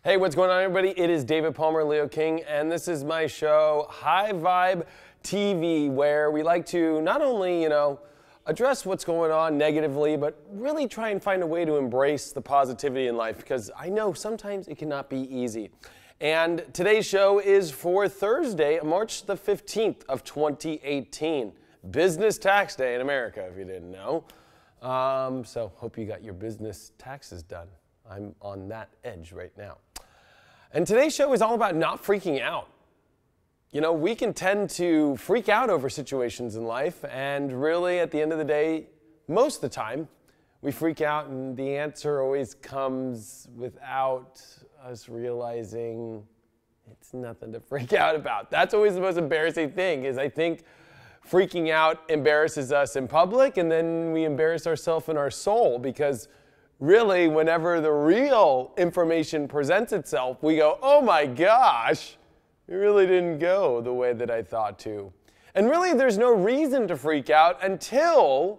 Hey, what's going on, everybody? It is David Palmer, Leo King, and this is my show, High Vibe TV, where we like to not only, address what's going on negatively, but really try and find a way to embrace the positivity in life, because I know sometimes it cannot be easy. And today's show is for Thursday, March the 15th of 2018. Business tax day in America, if you didn't know. So hope you got your business taxes done. I'm on that edge right now. And today's show is all about not freaking out. You know, we can tend to freak out over situations in life, and really at the end of the day, most of the time, we freak out and the answer always comes without us realizing it's nothing to freak out about. That's always the most embarrassing thing, is I think freaking out embarrasses us in public, and then we embarrass ourselves in our soul, because really, whenever the real information presents itself, we go, oh my gosh, it really didn't go the way that I thought to. And really, there's no reason to freak out until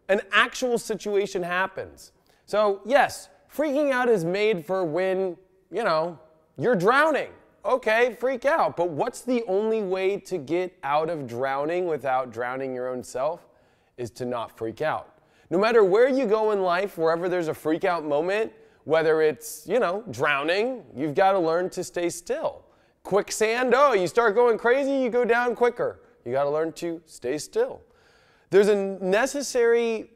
an actual situation happens. So yes, freaking out is made for when, you're drowning. Okay, freak out. But what's the only way to get out of drowning without drowning your own self? Is to not freak out. No matter where you go in life, wherever there's a freak out moment, whether it's, drowning, you've got to learn to stay still. Quicksand, you start going crazy, you go down quicker. You got to learn to stay still. There's a necessary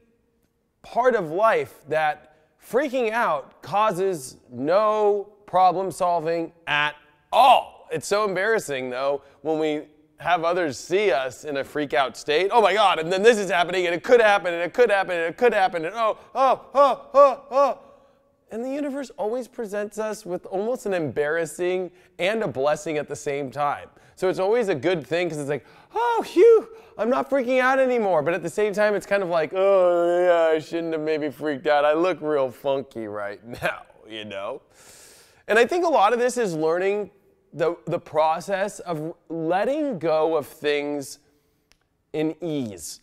part of life that freaking out causes no problem solving at all. It's so embarrassing, though, when we have others see us in a freak out state. Oh my God, and then this is happening, and it could happen, and it could happen, and it could happen, and oh. And the universe always presents us with almost an embarrassing and a blessing at the same time. So it's always a good thing, because it's like, oh, phew, I'm not freaking out anymore. But at the same time, it's kind of like, oh, yeah, I shouldn't have maybe freaked out. I look real funky right now, And I think a lot of this is learning the process of letting go of things in ease.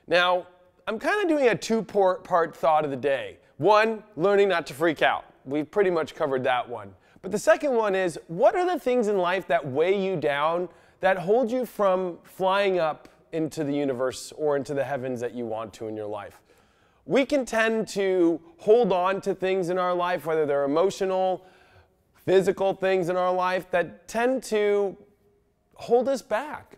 Now, I'm kind of doing a two-part thought of the day. One, learning not to freak out. We've pretty much covered that one. But the second one is, what are the things in life that weigh you down, that hold you from flying up into the universe or into the heavens that you want to in your life? We can tend to hold on to things in our life, whether they're emotional, physical things in our life, that tend to hold us back.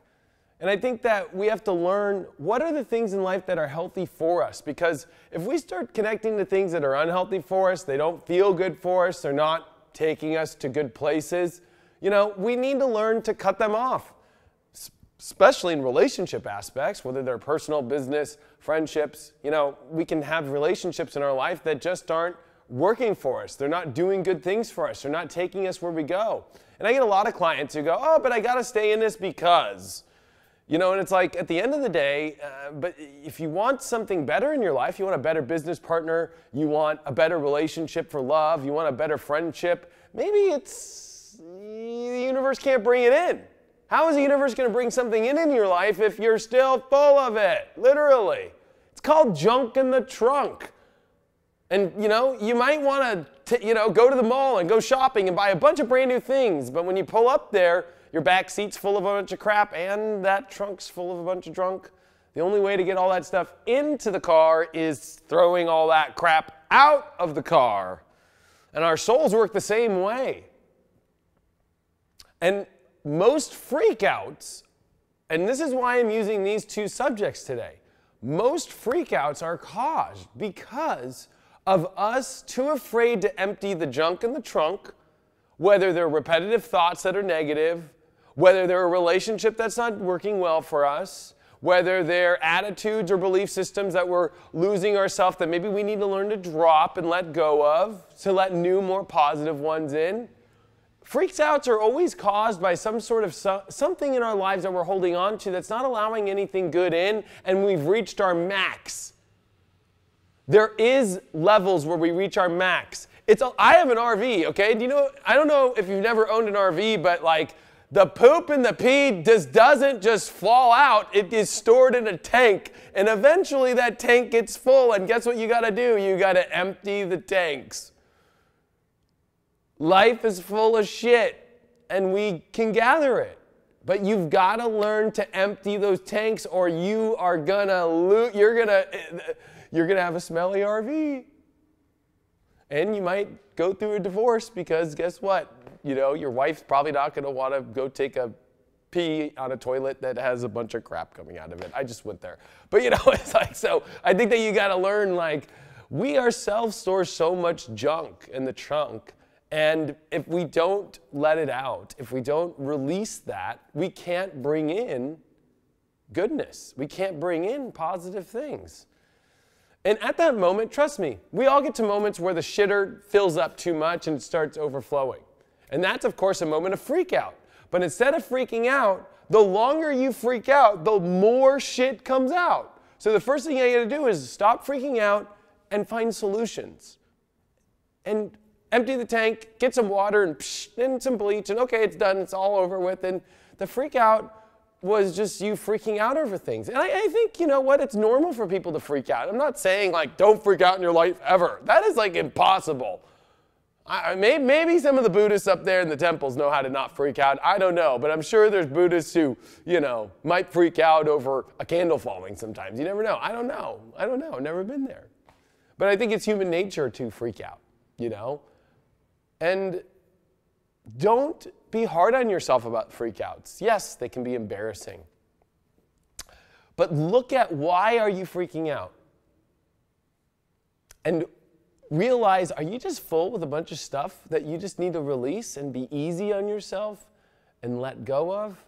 And I think that we have to learn what are the things in life that are healthy for us. Because if we start connecting to things that are unhealthy for us, they don't feel good for us, they're not taking us to good places, we need to learn to cut them off. Especially in relationship aspects, whether they're personal, business, friendships. We can have relationships in our life that just aren't working for us. They're not doing good things for us. They're not taking us where we go. And I get a lot of clients who go, oh, but I got to stay in this because, and it's like, at the end of the day, but if you want something better in your life, you want a better business partner, you want a better relationship for love, you want a better friendship, maybe it's the universe can't bring it in. How is the universe going to bring something in your life if you're still full of it? Literally. It's called junk in the trunk. And, you might want to, go to the mall and go shopping and buy a bunch of brand new things. But when you pull up there, your back seat's full of a bunch of crap and that trunk's full of a bunch of junk. The only way to get all that stuff into the car is throwing all that crap out of the car. And our souls work the same way. And most freakouts, and this is why I'm using these two subjects today, most freakouts are caused because of us too afraid to empty the junk in the trunk, whether they're repetitive thoughts that are negative, whether they're a relationship that's not working well for us, whether they're attitudes or belief systems that we're losing ourselves that maybe we need to learn to drop and let go of to let new, more positive ones in. Freaks outs are always caused by some sort of something in our lives that we're holding on to that's not allowing anything good in, and we've reached our max. There is levels where we reach our max. I have an RV, okay? I don't know if you've never owned an RV, but like the poop and the pee doesn't just fall out. It is stored in a tank, and eventually that tank gets full, and guess what you got to do? You got to empty the tanks. Life is full of shit, and we can gather it. But you've got to learn to empty those tanks, or you are gonna lose. You're gonna have a smelly RV, and you might go through a divorce because guess what? You know, your wife's probably not gonna want to go take a pee on a toilet that has a bunch of crap coming out of it. I just went there, but you know, it's like, so I think that you got to learn, like, we ourselves store so much junk in the trunk. And if we don't let it out, if we don't release that, we can't bring in goodness. We can't bring in positive things. And at that moment, trust me, we all get to moments where the shitter fills up too much and starts overflowing. And that's, of course, a moment of freak out. But instead of freaking out, the longer you freak out, the more shit comes out. So the first thing I got to do is stop freaking out and find solutions. And empty the tank, get some water and some bleach, and okay, it's done, it's all over with. And the freak out was just you freaking out over things. And I think, you know what, it's normal for people to freak out. I'm not saying, like, don't freak out in your life ever. That is, like, impossible. Maybe some of the Buddhists up there in the temples know how to not freak out. I don't know, but I'm sure there's Buddhists who, you know, might freak out over a candle falling sometimes. You never know. I don't know. I've never been there. But I think it's human nature to freak out, you know? And don't be hard on yourself about freakouts. Yes, they can be embarrassing. But look at why are you freaking out? And realize, are you just full with a bunch of stuff that you just need to release and be easy on yourself and let go of?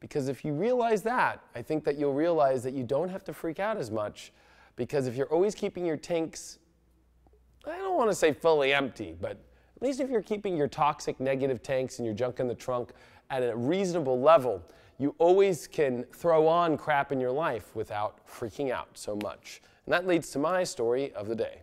Because if you realize that, I think that you'll realize that you don't have to freak out as much, because if you're always keeping your tanks, I don't want to say fully empty, but at least if you're keeping your toxic negative tanks and your junk in the trunk at a reasonable level, you always can throw on crap in your life without freaking out so much. And that leads to my story of the day.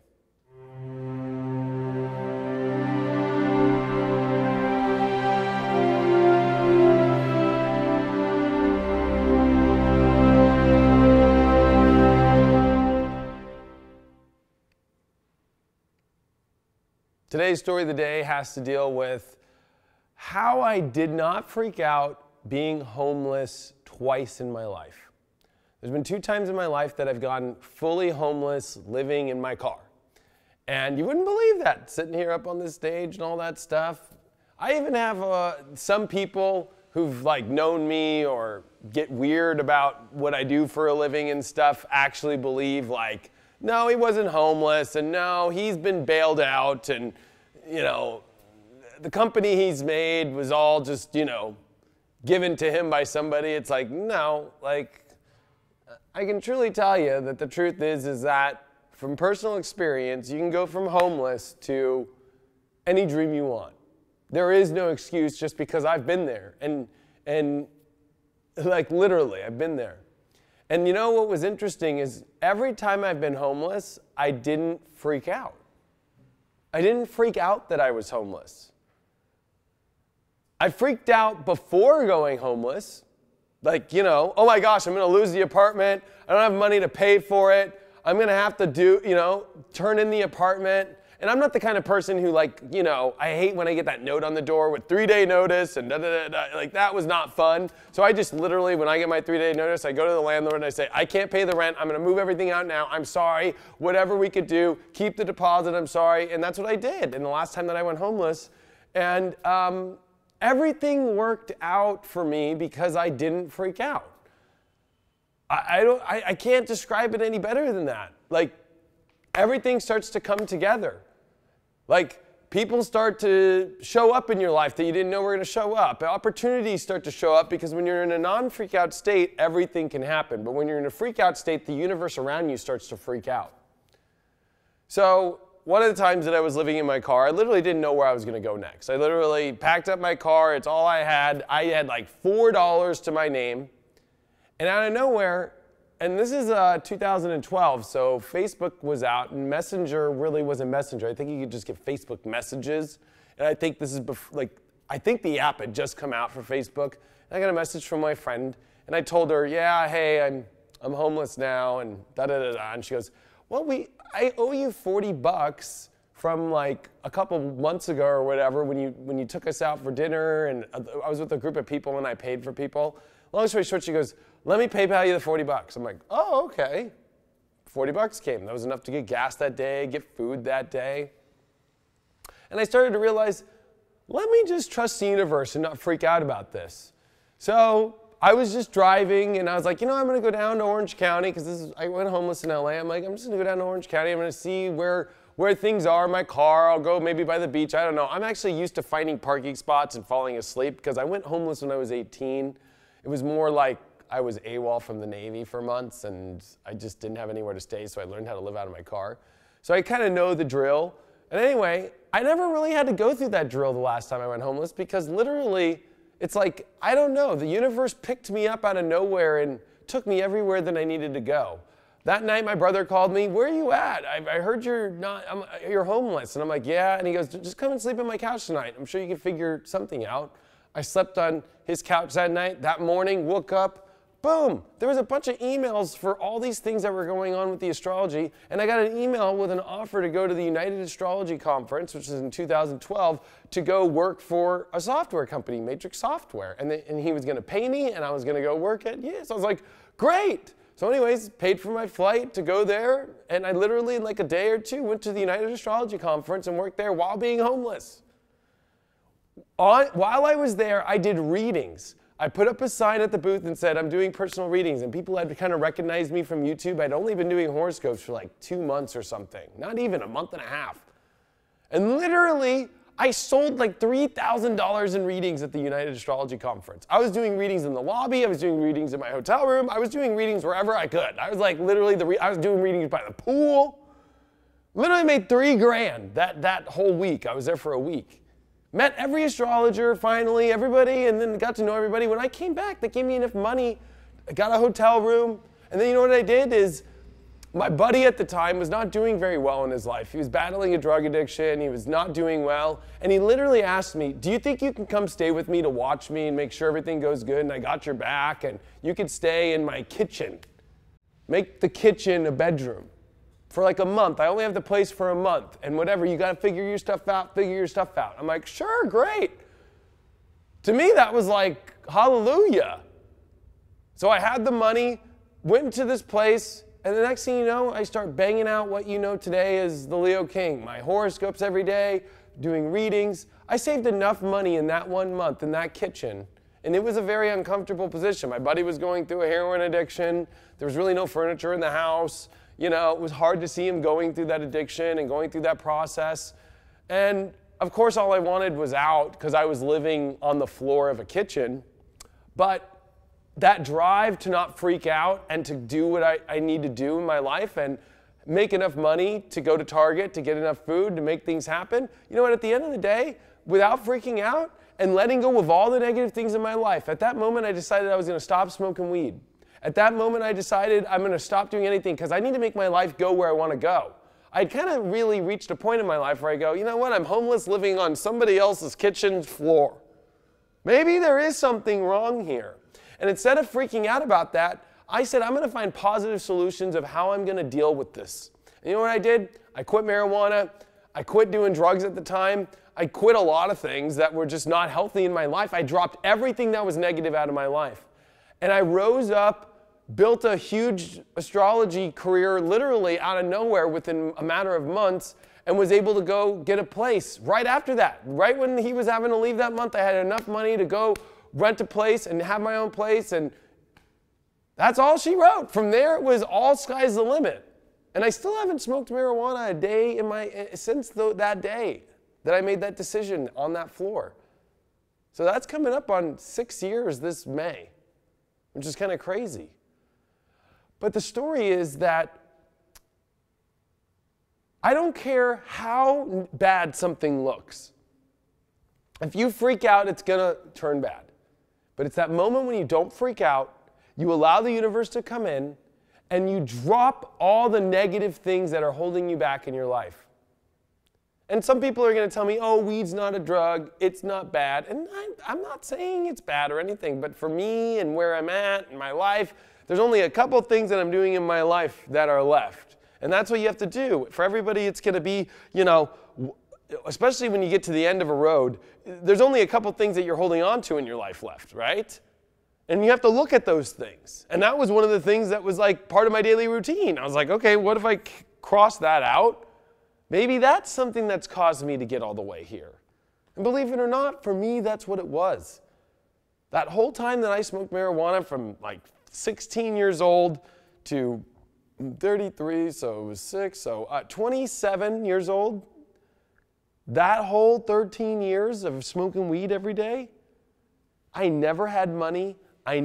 Today's story of the day has to deal with how I did not freak out being homeless twice in my life. There's been 2 times in my life that I've gone fully homeless living in my car. And you wouldn't believe that, sitting here up on this stage and all that stuff. I even have some people who've like known me or get weird about what I do for a living and stuff actually believe, like, no, he wasn't homeless, and no, he's been bailed out, and, you know, the company he's made was all just, you know, given to him by somebody. It's like, no, like, I can truly tell you that the truth is that from personal experience, you can go from homeless to any dream you want. There is no excuse just because I've been there, and like literally, I've been there. And you know what was interesting is every time I've been homeless, I didn't freak out. I didn't freak out that I was homeless. I freaked out before going homeless. Like, you know, oh my gosh, I'm going to lose the apartment. I don't have money to pay for it. I'm going to have to turn in the apartment. And I'm not the kind of person who, like, you know, I hate when I get that note on the door with 3-day notice and da-da-da-da. Like, that was not fun. So I just literally, when I get my 3-day notice, I go to the landlord and I say, I can't pay the rent. I'm going to move everything out now. I'm sorry. Whatever we could do, keep the deposit. I'm sorry. And that's what I did. And the last time that I went homeless, and everything worked out for me because I didn't freak out. I can't describe it any better than that. Like, everything starts to come together. Like, people start to show up in your life that you didn't know were going to show up. Opportunities start to show up because when you're in a non-freak out state, everything can happen. But when you're in a freak out state, the universe around you starts to freak out. So one of the times that I was living in my car, I literally didn't know where I was going to go next. I literally packed up my car. It's all I had. I had like $4 to my name. And out of nowhere, and this is 2012, so Facebook was out, and Messenger really wasn't Messenger. I think you could just get Facebook messages. And I think this is, I think the app had just come out for Facebook. And I got a message from my friend, and I told her, yeah, hey, I'm homeless now, and da-da-da-da. And she goes, well, I owe you $40 from like a couple months ago or whatever when you took us out for dinner, and I was with a group of people and I paid for people. Long story short, she goes, let me PayPal you the $40. I'm like, oh, okay. $40 came. That was enough to get gas that day, get food that day. And I started to realize, let me just trust the universe and not freak out about this. So I was just driving and I was like, you know, I'm going to go down to Orange County because I went homeless in LA. I'm like, I'm just going to go down to Orange County. I'm going to see where things are in my car. I'll go maybe by the beach. I don't know. I'm actually used to finding parking spots and falling asleep because I went homeless when I was 18. It was more like I was AWOL from the Navy for months and I just didn't have anywhere to stay, so I learned how to live out of my car. So I kind of know the drill. And anyway, I never really had to go through that drill the last time I went homeless because literally it's like, I don't know, the universe picked me up out of nowhere and took me everywhere that I needed to go. That night, my brother called me, where are you at? I heard you're homeless. And I'm like, yeah. And he goes, just come and sleep on my couch tonight. I'm sure you can figure something out. I slept on his couch that night. That morning, woke up, boom. There was a bunch of emails for all these things that were going on with the astrology. And I got an email with an offer to go to the United Astrology Conference, which is in 2012, to go work for a software company, Matrix Software. And he was going to pay me, and I was going to go work at, yes. I was like, great. So anyways, paid for my flight to go there, and I literally, in like a day or two, went to the United Astrology Conference and worked there while being homeless. While I was there, I did readings. I put up a sign at the booth and said, I'm doing personal readings, and people had to kind of recognize me from YouTube. I'd only been doing horoscopes for like 2 months or something, not even a month and a half. And literally, I sold like $3,000 in readings at the United Astrology Conference. I was doing readings in the lobby. I was doing readings in my hotel room. I was doing readings wherever I could. I was like literally, I was doing readings by the pool. Literally made $3 grand that whole week. I was there for a week. Met every astrologer, finally, everybody, and then got to know everybody. When I came back, they gave me enough money. I got a hotel room. And then you know what I did is, my buddy at the time was not doing very well in his life. He was battling a drug addiction. He was not doing well. And he literally asked me, do you think you can come stay with me to watch me and make sure everything goes good and I got your back and you could stay in my kitchen? Make the kitchen a bedroom for like a month. I only have the place for a month. And whatever, you got to figure your stuff out, I'm like, sure, great. To me, that was like, hallelujah. So I had the money, went into this place, and the next thing you know, I start banging out what you know today as the Leo King. My horoscopes every day, doing readings. I saved enough money in that 1 month in that kitchen, and it was a very uncomfortable position. My buddy was going through a heroin addiction. There was really no furniture in the house. You know, it was hard to see him going through that addiction and going through that process. And of course, all I wanted was out because I was living on the floor of a kitchen. But that drive to not freak out and to do what I need to do in my life and make enough money to go to Target, to get enough food, to make things happen. You know what, at the end of the day, without freaking out and letting go of all the negative things in my life, at that moment I decided I was going to stop smoking weed. At that moment I decided I'm going to stop doing anything because I need to make my life go where I want to go. I'd kind of really reached a point in my life where I go, you know what, I'm homeless living on somebody else's kitchen floor. Maybe there is something wrong here. And instead of freaking out about that, I said, I'm going to find positive solutions of how I'm going to deal with this. And you know what I did? I quit marijuana. I quit doing drugs at the time. I quit a lot of things that were just not healthy in my life. I dropped everything that was negative out of my life. And I rose up, built a huge astrology career literally out of nowhere within a matter of months, and was able to go get a place right after that. Right when he was having to leave that month, I had enough money to go rent a place and have my own place, and that's all she wrote. From there, it was all sky's the limit. And I still haven't smoked marijuana a day since that day that I made that decision on that floor. So that's coming up on 6 years this May, which is kind of crazy. But the story is that I don't care how bad something looks. If you freak out, it's going to turn bad. But it's that moment when you don't freak out, you allow the universe to come in, and you drop all the negative things that are holding you back in your life. And some people are going to tell me, oh, weed's not a drug, it's not bad. And I'm not saying it's bad or anything, but for me and where I'm at in my life, there's only a couple things that I'm doing in my life that are left. And that's what you have to do. For everybody, it's going to be, you know, especially when you get to the end of a road, there's only a couple things that you're holding on to in your life left, right? And you have to look at those things. And that was one of the things that was like part of my daily routine. I was like, okay, what if I cross that out? Maybe that's something that's caused me to get all the way here. And believe it or not, for me, that's what it was. That whole time that I smoked marijuana from like 16 years old to 33, so it was 6, so 27 years old, that whole 13 years of smoking weed every day, I never had money. I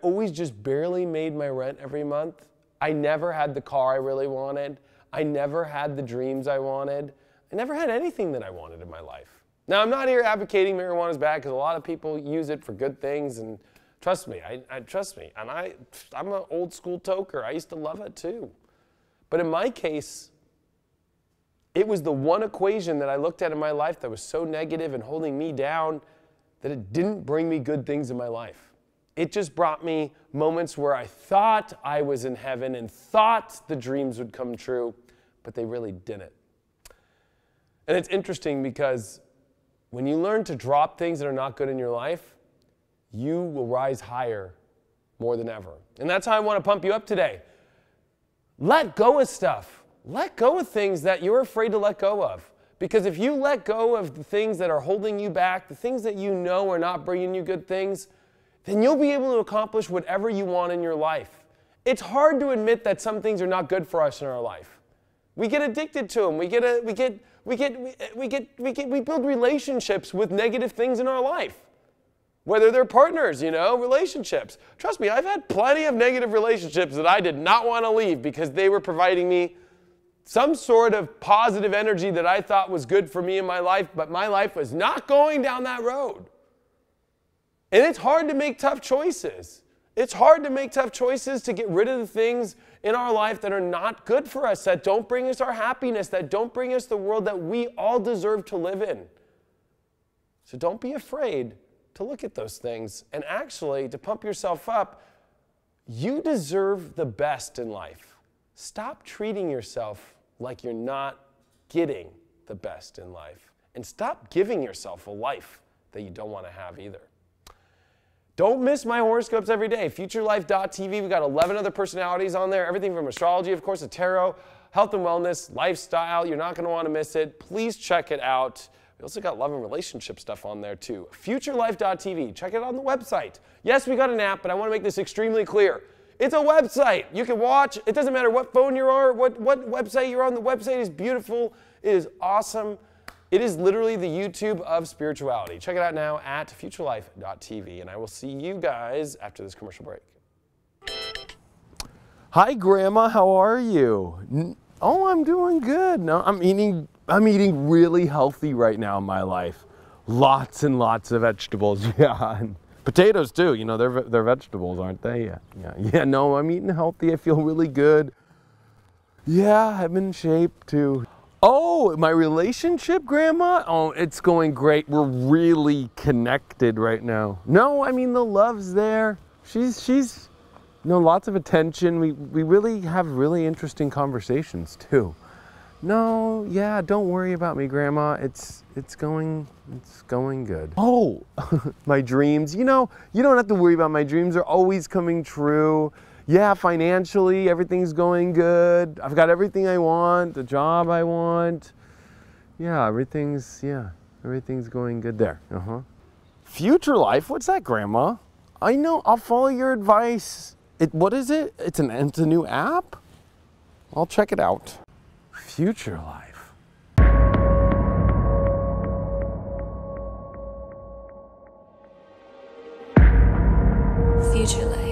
always just barely made my rent every month. I never had the car I really wanted. I never had the dreams I wanted. I never had anything that I wanted in my life. Now, I'm not here advocating marijuana is bad because a lot of people use it for good things, and trust me, trust me. And I'm an old school toker. I used to love it too. But in my case, it was the one equation that I looked at in my life that was so negative and holding me down that it didn't bring me good things in my life. It just brought me moments where I thought I was in heaven and thought the dreams would come true, but they really didn't. And it's interesting because when you learn to drop things that are not good in your life, you will rise higher more than ever. And that's how I want to pump you up today. Let go of stuff. Let go of things that you're afraid to let go of. Because if you let go of the things that are holding you back, the things that you know are not bringing you good things, then you'll be able to accomplish whatever you want in your life. It's hard to admit that some things are not good for us in our life. We get addicted to them. We build relationships with negative things in our life. Whether they're partners, relationships. Trust me, I've had plenty of negative relationships that I did not want to leave because they were providing me some sort of positive energy that I thought was good for me in my life, but my life was not going down that road. And it's hard to make tough choices. It's hard to make tough choices to get rid of the things in our life that are not good for us, that don't bring us our happiness, that don't bring us the world that we all deserve to live in. So don't be afraid to look at those things and actually to pump yourself up. You deserve the best in life. Stop treating yourself like you're not getting the best in life. And stop giving yourself a life that you don't want to have either. Don't miss my horoscopes every day. Futurelife.tv, we got 11 other personalities on there. Everything from astrology, of course, to tarot, health and wellness, lifestyle. You're not going to want to miss it. Please check it out. We also got love and relationship stuff on there too. Futurelife.tv. Check it out on the website. Yes, we got an app, but I want to make this extremely clear. It's a website. You can watch. It doesn't matter what phone you're on, what website you're on. The website is beautiful. It is awesome. It is literally the YouTube of spirituality. Check it out now at futurelife.tv, and I will see you guys after this commercial break. Hi, Grandma. How are you? Oh, I'm doing good. No, I'm eating really healthy right now in my life. Lots and lots of vegetables. Yeah, and potatoes too. They're vegetables, aren't they? Yeah. No, I'm eating healthy. I feel really good. Yeah, I'm in shape too. Oh, my relationship, Grandma? Oh, it's going great. We're really connected right now. No, the love's there. She's lots of attention. We really have really interesting conversations too. No, yeah, don't worry about me, Grandma. It's going good. Oh, my dreams. You don't have to worry about my dreams. They're always coming true. Yeah, financially, everything's going good. I've got everything I want, the job I want. Yeah, everything's going good there. Future Life? What's that, Grandma? I know, I'll follow your advice. What is it? It's a new app? I'll check it out. Future Life. Future Life.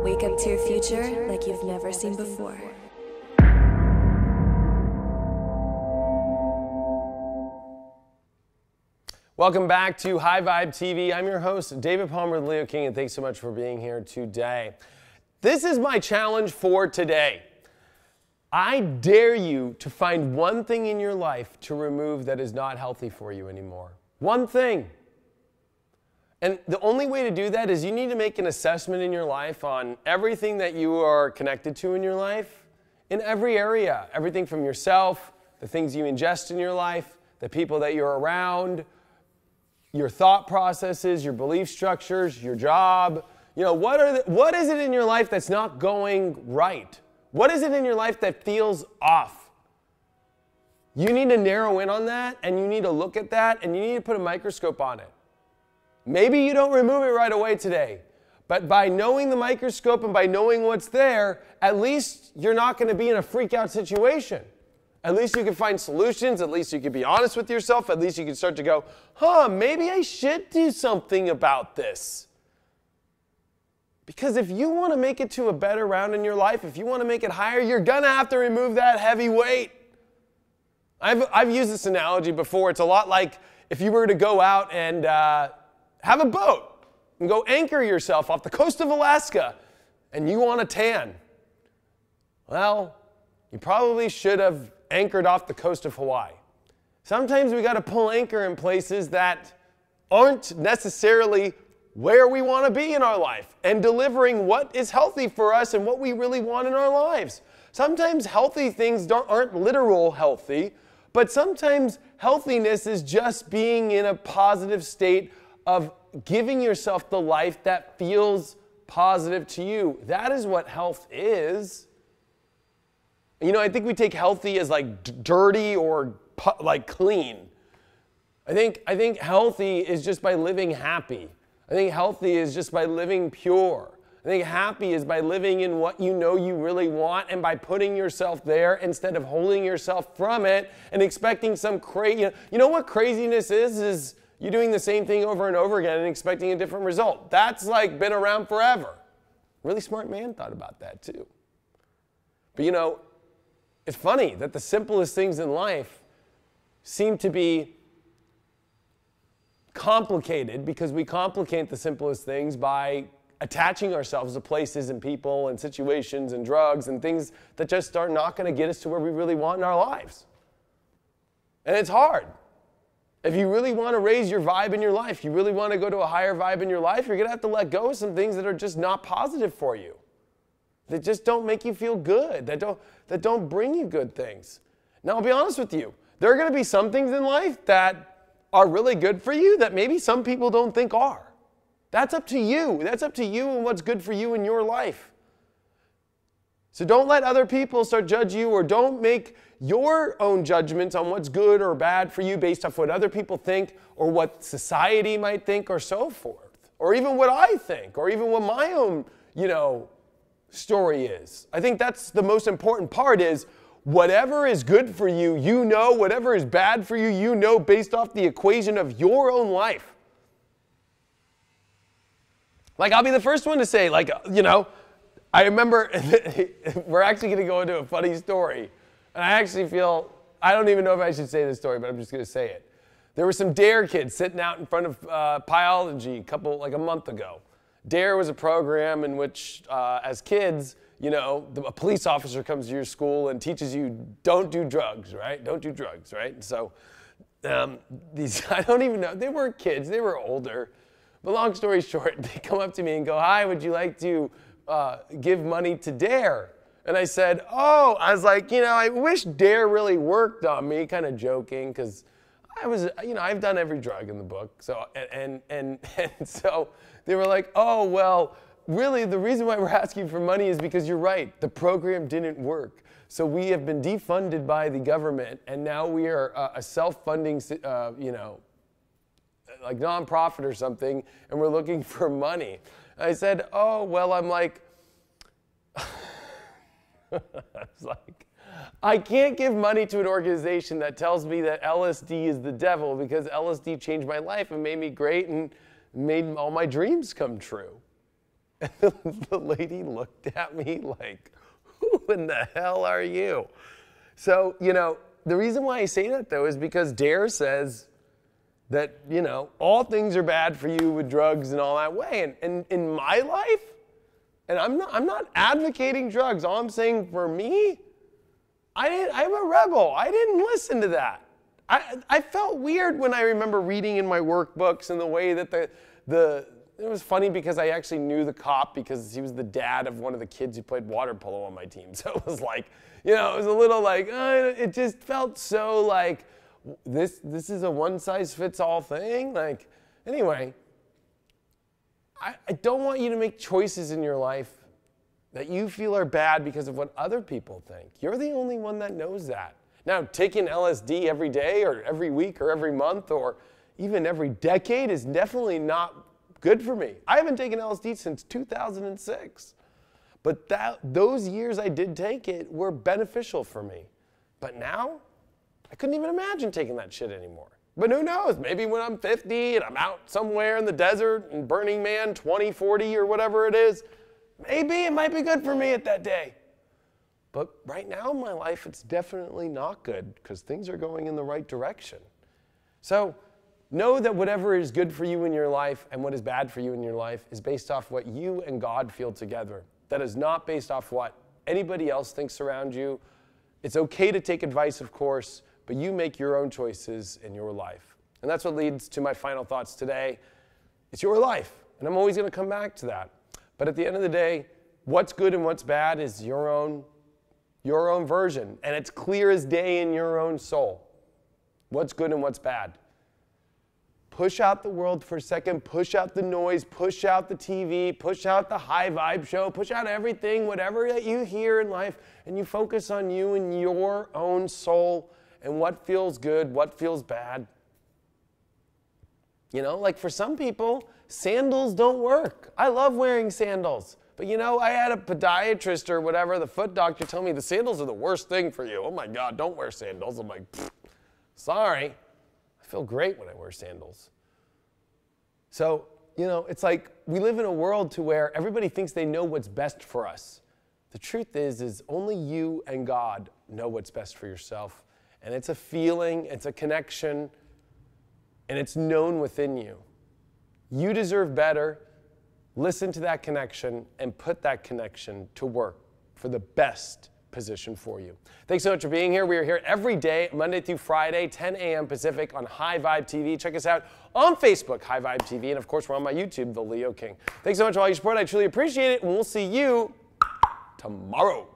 Wake up to your future like you've never seen before. Welcome back to High Vibe TV. I'm your host, David Palmer, Leo King, and thanks so much for being here today. This is my challenge for today. I dare you to find one thing in your life to remove that is not healthy for you anymore. One thing. And the only way to do that is you need to make an assessment in your life on everything that you are connected to in your life, in every area. Everything from yourself, the things you ingest in your life, the people that you're around, your thought processes, your belief structures, your job. You know, what is it in your life that's not going right? What is it in your life that feels off? You need to narrow in on that, and you need to look at that, and you need to put a microscope on it. Maybe you don't remove it right away today, but by knowing the microscope and by knowing what's there, at least you're not going to be in a freak out situation. At least you can find solutions. At least you can be honest with yourself. At least you can start to go, maybe I should do something about this. Because if you want to make it to a better round in your life, if you want to make it higher, you're going to have to remove that heavy weight. I've used this analogy before. It's a lot like if you were to go out and have a boat and go anchor yourself off the coast of Alaska and you want a tan. Well, you probably should have anchored off the coast of Hawaii. Sometimes we got to pull anchor in places that aren't necessarily where we want to be in our life and delivering what is healthy for us and what we really want in our lives. Sometimes healthy things aren't literal healthy, but sometimes healthiness is just being in a positive state of giving yourself the life that feels positive to you. That is what health is. You know, I think we take healthy as like dirty or like clean. I think healthy is just by living happy. I think healthy is just by living pure. I think happy is by living in what you know you really want and by putting yourself there instead of holding yourself from it and expecting some crazy. You know what craziness is you doing the same thing over and over again and expecting a different result. That's like been around forever. Really smart man thought about that too. But you know, it's funny that the simplest things in life seem to be complicated because we complicate the simplest things by attaching ourselves to places and people and situations and drugs and things that just are not going to get us to where we really want in our lives. And it's hard. If you really want to raise your vibe in your life, you really want to go to a higher vibe in your life, you're going to have to let go of some things that are just not positive for you. That just don't make you feel good, that don't bring you good things. Now, I'll be honest with you. There are going to be some things in life that are really good for you that maybe some people don't think are. That's up to you. That's up to you and what's good for you in your life. So don't let other people start judge you, or don't make your own judgments on what's good or bad for you based off what other people think or what society might think or so forth. Or even what I think, or even what my own, story is. I think that's the most important part is whatever is good for you, you know, whatever is bad for you, you know, based off the equation of your own life. Like, I'll be the first one to say, I remember, we're actually going to go into a funny story. And I actually feel, I don't even know if I should say this story, but I'm just going to say it. There were some DARE kids sitting out in front of Biology a month ago. DARE was a program in which, as kids, a police officer comes to your school and teaches you, don't do drugs, right? Don't do drugs, right? And so these, I don't even know, they weren't kids, they were older. But long story short, they come up to me and go, hi, would you like to give money to DARE? And I said, I wish DARE really worked on me, kind of joking, because I've done every drug in the book. So, and so they were like, oh, well, really, the reason why we're asking for money is because you're right. The program didn't work. So we have been defunded by the government, and now we are a self-funding, like nonprofit or something, and we're looking for money. And I said, oh, well, I'm like, I was like, I can't give money to an organization that tells me that LSD is the devil because LSD changed my life and made me great and made all my dreams come true. And the lady looked at me like, who in the hell are you? So, the reason why I say that, though, is because DARE says that, all things are bad for you with drugs and all that way. And in my life, and I'm not advocating drugs. All I'm saying for me, I'm a rebel. I didn't listen to that. I felt weird when I remember reading in my workbooks and the way that it was funny because I actually knew the cop because he was the dad of one of the kids who played water polo on my team. So it was like, it was a little like, it just felt so like, this is a one-size-fits-all thing. Like, anyway, I don't want you to make choices in your life that you feel are bad because of what other people think. You're the only one that knows that. Now, taking LSD every day or every week or every month or even every decade is definitely not good for me. I haven't taken LSD since 2006. But those years I did take it were beneficial for me. But now, I couldn't even imagine taking that shit anymore. But who knows? Maybe when I'm 50 and I'm out somewhere in the desert in Burning Man 2040 or whatever it is, maybe it might be good for me at that day. But right now in my life, it's definitely not good because things are going in the right direction. So know that whatever is good for you in your life and what is bad for you in your life is based off what you and God feel together. That is not based off what anybody else thinks around you. It's okay to take advice, of course, but you make your own choices in your life. And that's what leads to my final thoughts today. It's your life, and I'm always going to come back to that. But at the end of the day, what's good and what's bad is your own version, and it's clear as day in your own soul. What's good and what's bad. Push out the world for a second, push out the noise, push out the TV, push out the high vibe show, push out everything, whatever that you hear in life, and you focus on you and your own soul and what feels good, what feels bad. You know, like for some people, sandals don't work. I love wearing sandals. But you know, I had a podiatrist or whatever, the foot doctor, tell me the sandals are the worst thing for you. Oh my God, don't wear sandals. I'm like, sorry. I feel great when I wear sandals. So, you know, it's like we live in a world to where everybody thinks they know what's best for us. The truth is only you and God know what's best for yourself. And it's a feeling, it's a connection, and it's known within you. You deserve better. Listen to that connection and put that connection to work for the best position for you. Thanks so much for being here. We are here every day, Monday through Friday, 10 a.m. Pacific on High Vibe TV. Check us out on Facebook, High Vibe TV, and of course, we're on my YouTube, The Leo King. Thanks so much for all your support. I truly appreciate it, and we'll see you tomorrow.